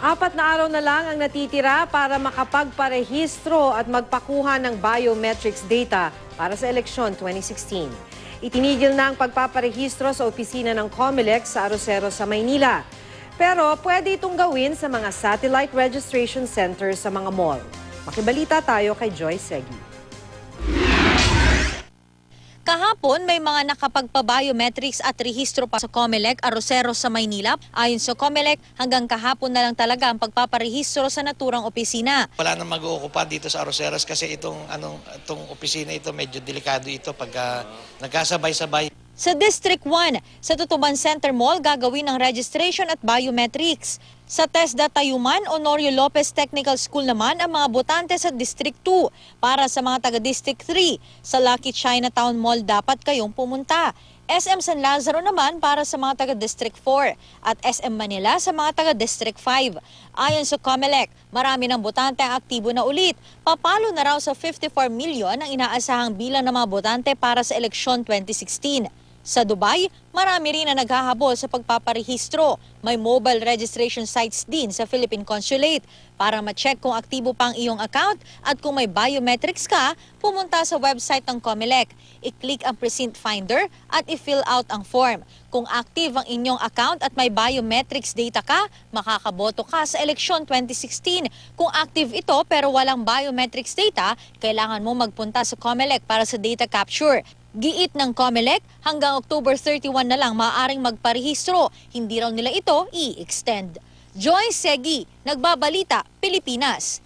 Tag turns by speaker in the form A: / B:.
A: 4 na araw na lang ang natitira para makapagparehistro at magpakuha ng biometrics data para sa eleksyon 2016. Itinigil na ang pagpaparehistro sa opisina ng COMELEC sa Arocero sa Maynila. Pero pwede itong gawin sa mga satellite registration centers sa mga mall. Makibalita tayo kay Joy Segui.
B: Kahapon, may mga nakapagpa-biometrics at rehistro pa sa COMELEC Arocero sa Maynila. Ayon sa COMELEC, hanggang kahapon na lang talaga ang pagpaparehistro sa naturang opisina.
C: Wala nang mag-uukupa dito sa Aroceros kasi itong opisina ito medyo delikado ito pagka nagkasabay-sabay.
B: Sa District 1, sa Tutuban Center Mall, gagawin ang registration at biometrics. Sa TESDA Tayuman, Honorio Lopez Technical School naman ang mga botante sa District 2. Para sa mga taga-District 3, sa Lucky Chinatown Mall dapat kayong pumunta. SM San Lazaro naman para sa mga taga-District 4 at SM Manila sa mga taga-District 5. Ayon sa COMELEC, marami ng botante ang aktibo na ulit. Papalo na raw sa 54 million ang inaasahang bilang ng mga botante para sa eleksyon 2016. Sa Dubai, marami rin na naghahabol sa pagpaparehistro. May mobile registration sites din sa Philippine Consulate. Para ma-check kung aktibo pa ang iyong account at kung may biometrics ka, pumunta sa website ng COMELEC. I-click ang Precinct Finder at i-fill out ang form. Kung active ang inyong account at may biometrics data ka, makakaboto ka sa eleksyon 2016. Kung active ito pero walang biometrics data, kailangan mo magpunta sa COMELEC para sa data capture. Giit ng COMELEC, hanggang October 31 na lang maaaring magparehistro. Hindi raw nila ito i-extend. Joy Segui, Nagbabalita, Pilipinas.